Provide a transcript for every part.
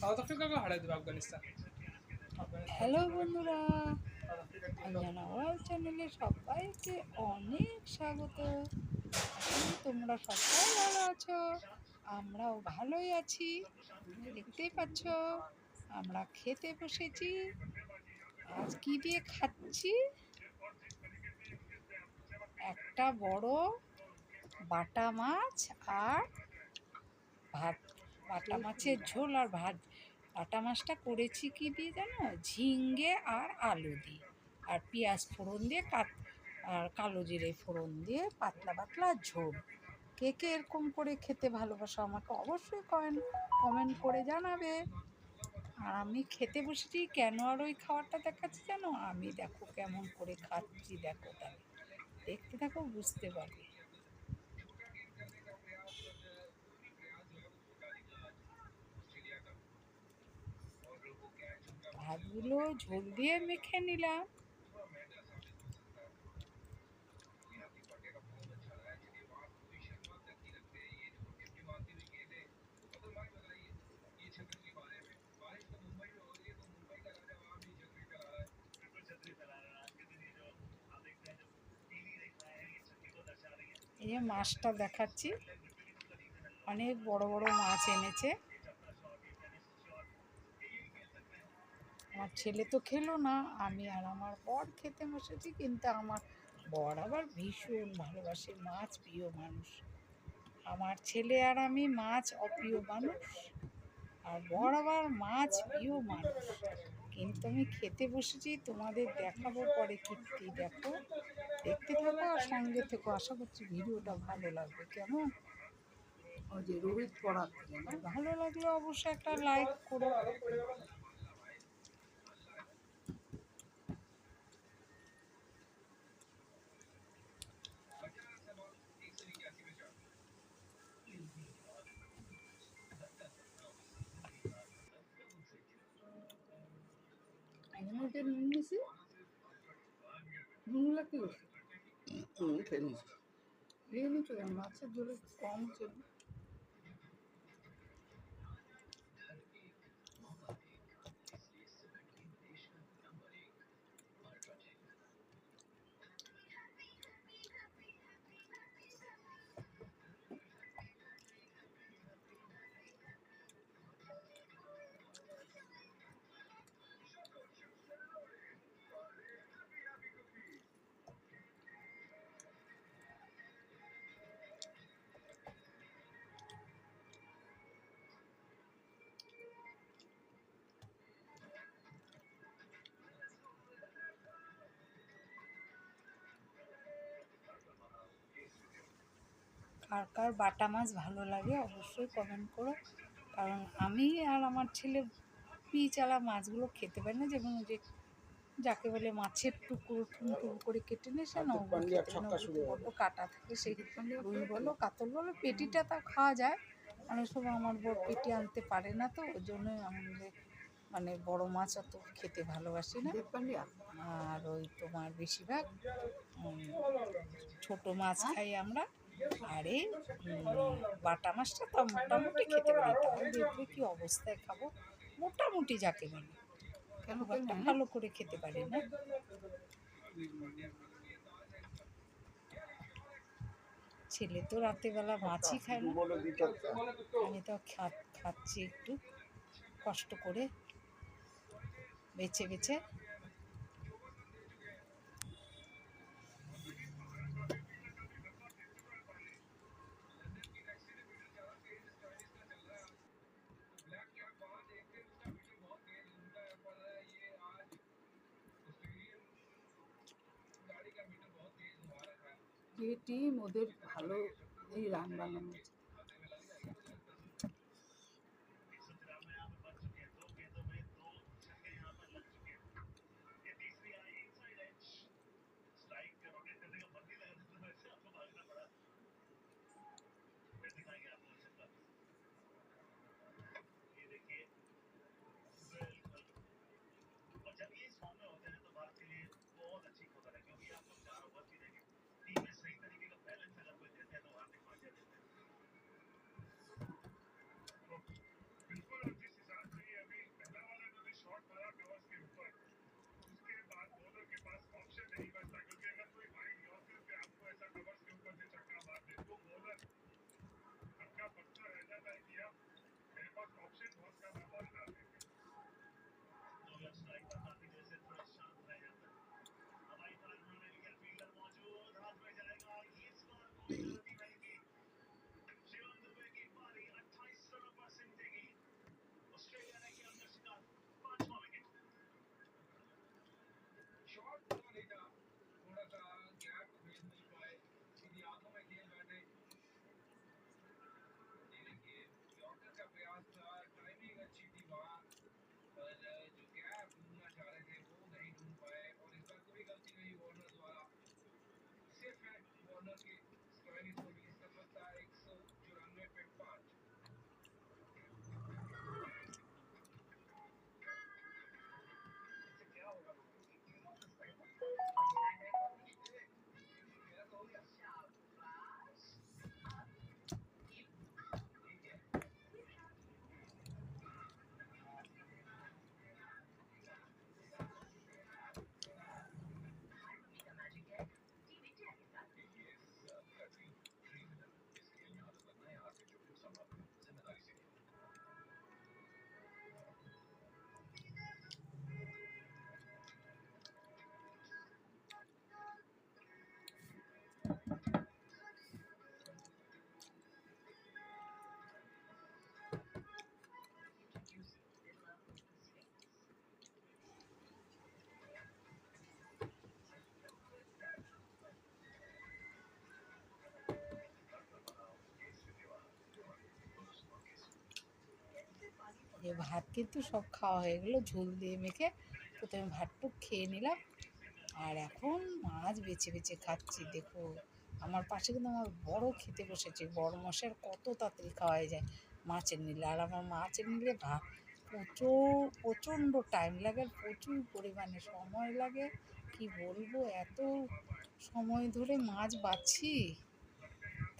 South আফ্রিকাকে হারাই দেবে Afghanistan. Hello বন্ধুরা, অঞ্জনা ওয়ার্ল্ড চ্যানেলে সবাইকে অনেক স্বাগত। আশা করি তোমরা সবাই ভালো আছো। আমরাও ভালোই আছি। দেখতেই পাচ্ছ আমরা খেতে বসেছি। আজ কি দিয়ে খাচ্ছি? একটা বড় বাটা মাছ আর ভাত। বাটা মাছের ঝোল আর ভাত। বাটা মাছটা করেছি কি দিয়ে জানো? ঝিঙ্গে আর আলু দিয়ে, আর পেঁয়াজ ফোড়ন দিয়ে আর কালো জিরে ফোড়ন দিয়ে পাতলা পাতলা ঝোল। কে কে এরকম করে খেতে ভালোবাসো আমাকে অবশ্যই কমেন্ট করে জানাবে। আর আমি খেতে বসেছি কেন, আর ওই খাবারটা দেখাচ্ছি জানো? আমি দেখো কেমন করে খাচ্ছি, দেখো তাহলে দেখতে থাকো, বুঝতে পারবে। ভাতগুলো ঝোল দিয়ে মেখে নিলাম। এই যে মাছটা দেখাচ্ছি, অনেক বড় বড় মাছ এনেছে। আমার ছেলে তো খেলো না, আমি আর আমার বর খেতে বসেছি। কিন্তু আমার বর আবার ভীষণ ভালোবাসে মাছ, প্রিয় মানুষ। আমার ছেলে আর আমি মাছ অপ্রিয় মানুষ, আর বর আবার মাছ প্রিয় মানুষ। কিন্তু আমি খেতে বসেছি, তোমাদের দেখাবো পরে কীর্তি। দেখো, দেখতে থাকো আর সঙ্গে থেকো। আশা করছি ভিডিওটা ভালো লাগবে। কেমন? ওই যে রোহিত পড়ার থেকে না? ভালো লাগলে অবশ্যই একটা লাইক করো। মধ্যে নুন নিছি, নুনগুলো কি করছে? খেয়ে নিছি। খেয়ে নিচ্ছ কেন? মাছের ঝোলে কম ছিল। কার কার বাটা মাছ ভালো লাগে অবশ্যই কমেন্ট করো। কারণ আমি আর আমার ছেলে পিচালা মাছগুলো খেতে পারি না, যেমন যে যাকে বলে মাছের টুকরো টুকরো করে কেটে নিয়েছে না, ওগুলো খেতে পারি না। ওগুলো বড্ড কাটা থাকে। সেই রুই বলো, কাতল বলো, পেটিটা তা খাওয়া যায়। অনেক সময় আমার বড় পেটি আনতে পারে না, তো ওই জন্যই আমাদের মানে বড় মাছ অত খেতে ভালোবাসি না। আর ওই তোমার বেশিরভাগ ছোট মাছ খাই আমরা। আর এই বাটা মাছটা তা মোটামুটি খেতে পারি। তাও দেখবে কি অবস্থায় খাবো, মোটামুটি যাকে বলে। খুব একটা ভালো করে খেতে পারি না। ছেলে তো রাতেবেলা মাছই খায় না। আমি তো খাচ্ছি একটু কষ্ট করে, বেছে বেছে। যে টিম ওদের ভালো এই রান বানানো উচিত। যে ভাত কিন্তু সব খাওয়া হয়ে গেলো, ঝোল দিয়ে মেখে প্রথমে ভাতটুক খেয়ে নিলাম। আর এখন মাছ বেছে বেছে খাচ্ছি। দেখো আমার পাশে কিন্তু আমার বড় খেতে বসেছে। বড় মশার কত তাড়াতাড়ি খাওয়া যায় মাছের নিলে, আর আমার মাছের নিলে প্রচণ্ড টাইম লাগে, আর প্রচুর পরিমাণে সময় লাগে। কি বলবো, এত সময় ধরে মাছ বাছি,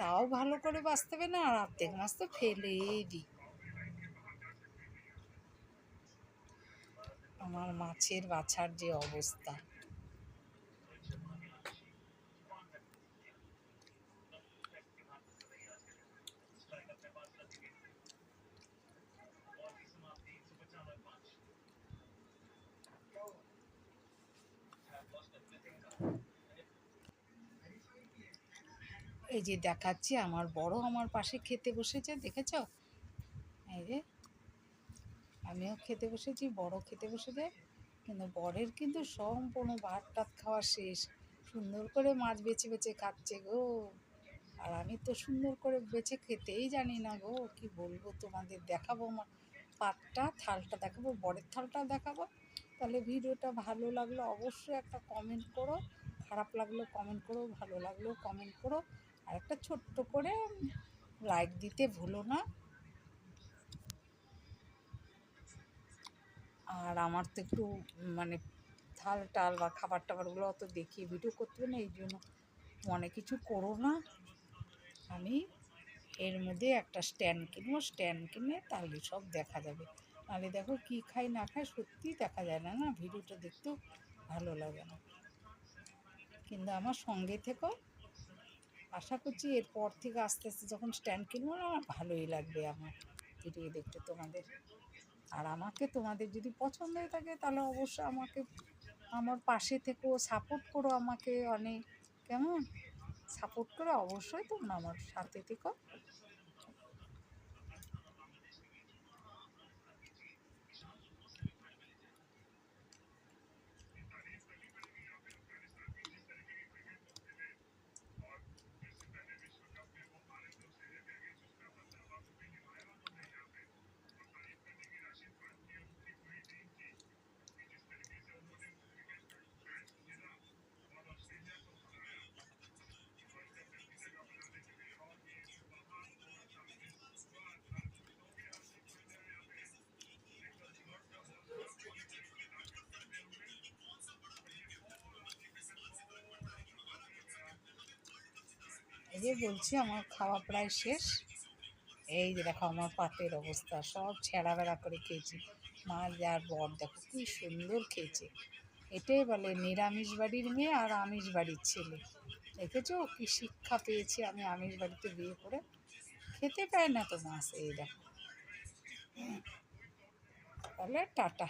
তাও ভালো করে বাছতে হবে না, আর অর্ধেক মাছ তো ফেলেই দিই। আমার মাছের বাছার যে অবস্থা! এই যে দেখাচ্ছি, আমার বড় আমার পাশে খেতে বসেছে, দেখেছ? এই যে আমিও খেতে বসেছি, বড় খেতে বসেছে। কিন্তু বরের কিন্তু সম্পূর্ণ ভাত টাত খাওয়া শেষ, সুন্দর করে মাছ বেছে বেছে খাচ্ছে গো। আর আমি তো সুন্দর করে বেছে খেতেই জানি না গো, কি বলবো তোমাদের। দেখাবো আমার পাতটা, থালটা দেখাবো, বরের থালটা দেখাবো। তাহলে ভিডিওটা ভালো লাগলো অবশ্যই একটা কমেন্ট করো, খারাপ লাগলো কমেন্ট করো, ভালো লাগলেও কমেন্ট করো, আর একটা ছোট্ট করে লাইক দিতে ভুলো না। আর আমার তো একটু মানে থাল টাল বা খাবার টাবারগুলো অত দেখিয়ে ভিডিও করতে হবে না, এই জন্য মনে কিছু করো না। আমি এর মধ্যে একটা স্ট্যান্ড কিনবো, স্ট্যান্ড কিনে তাহলে সব দেখা যাবে। নাহলে দেখো কী খাই না খাই সত্যিই দেখা যায় না, না ভিডিওটা দেখতেও ভালো লাগে না। কিন্তু আমার সঙ্গে থেকেও, আশা করছি এরপর থেকে আস্তে আস্তে যখন স্ট্যান্ড কিনবো না, আমার ভালোই লাগবে আমার ভিডিও দেখতে তোমাদের। আর আমাকে তোমাদের যদি পছন্দ হয়ে থাকে তাহলে অবশ্যই আমাকে আমার পাশে থেকেও সাপোর্ট করো আমাকে অনেক, কেমন? সাপোর্ট করে অবশ্যই তোমরা আমার সাথে থেকো। এই যে বলছি আমার খাওয়া প্রায় শেষ। এই যে দেখো আমার পাতের অবস্থা, সব ছেঁড়া বেড়া করে খেয়েছি। মা আর বর দেখো কি সুন্দর খেয়েছে। এটাই বলে নিরামিষ বাড়ির মেয়ে আর আমিষ বাড়ির ছেলে। দেখেছো কি শিক্ষা পেয়েছি আমি আমিষ বাড়িতে বিয়ে করে, খেতে পাই না তো মাছ। এই দেখো, তাহলে টাটা।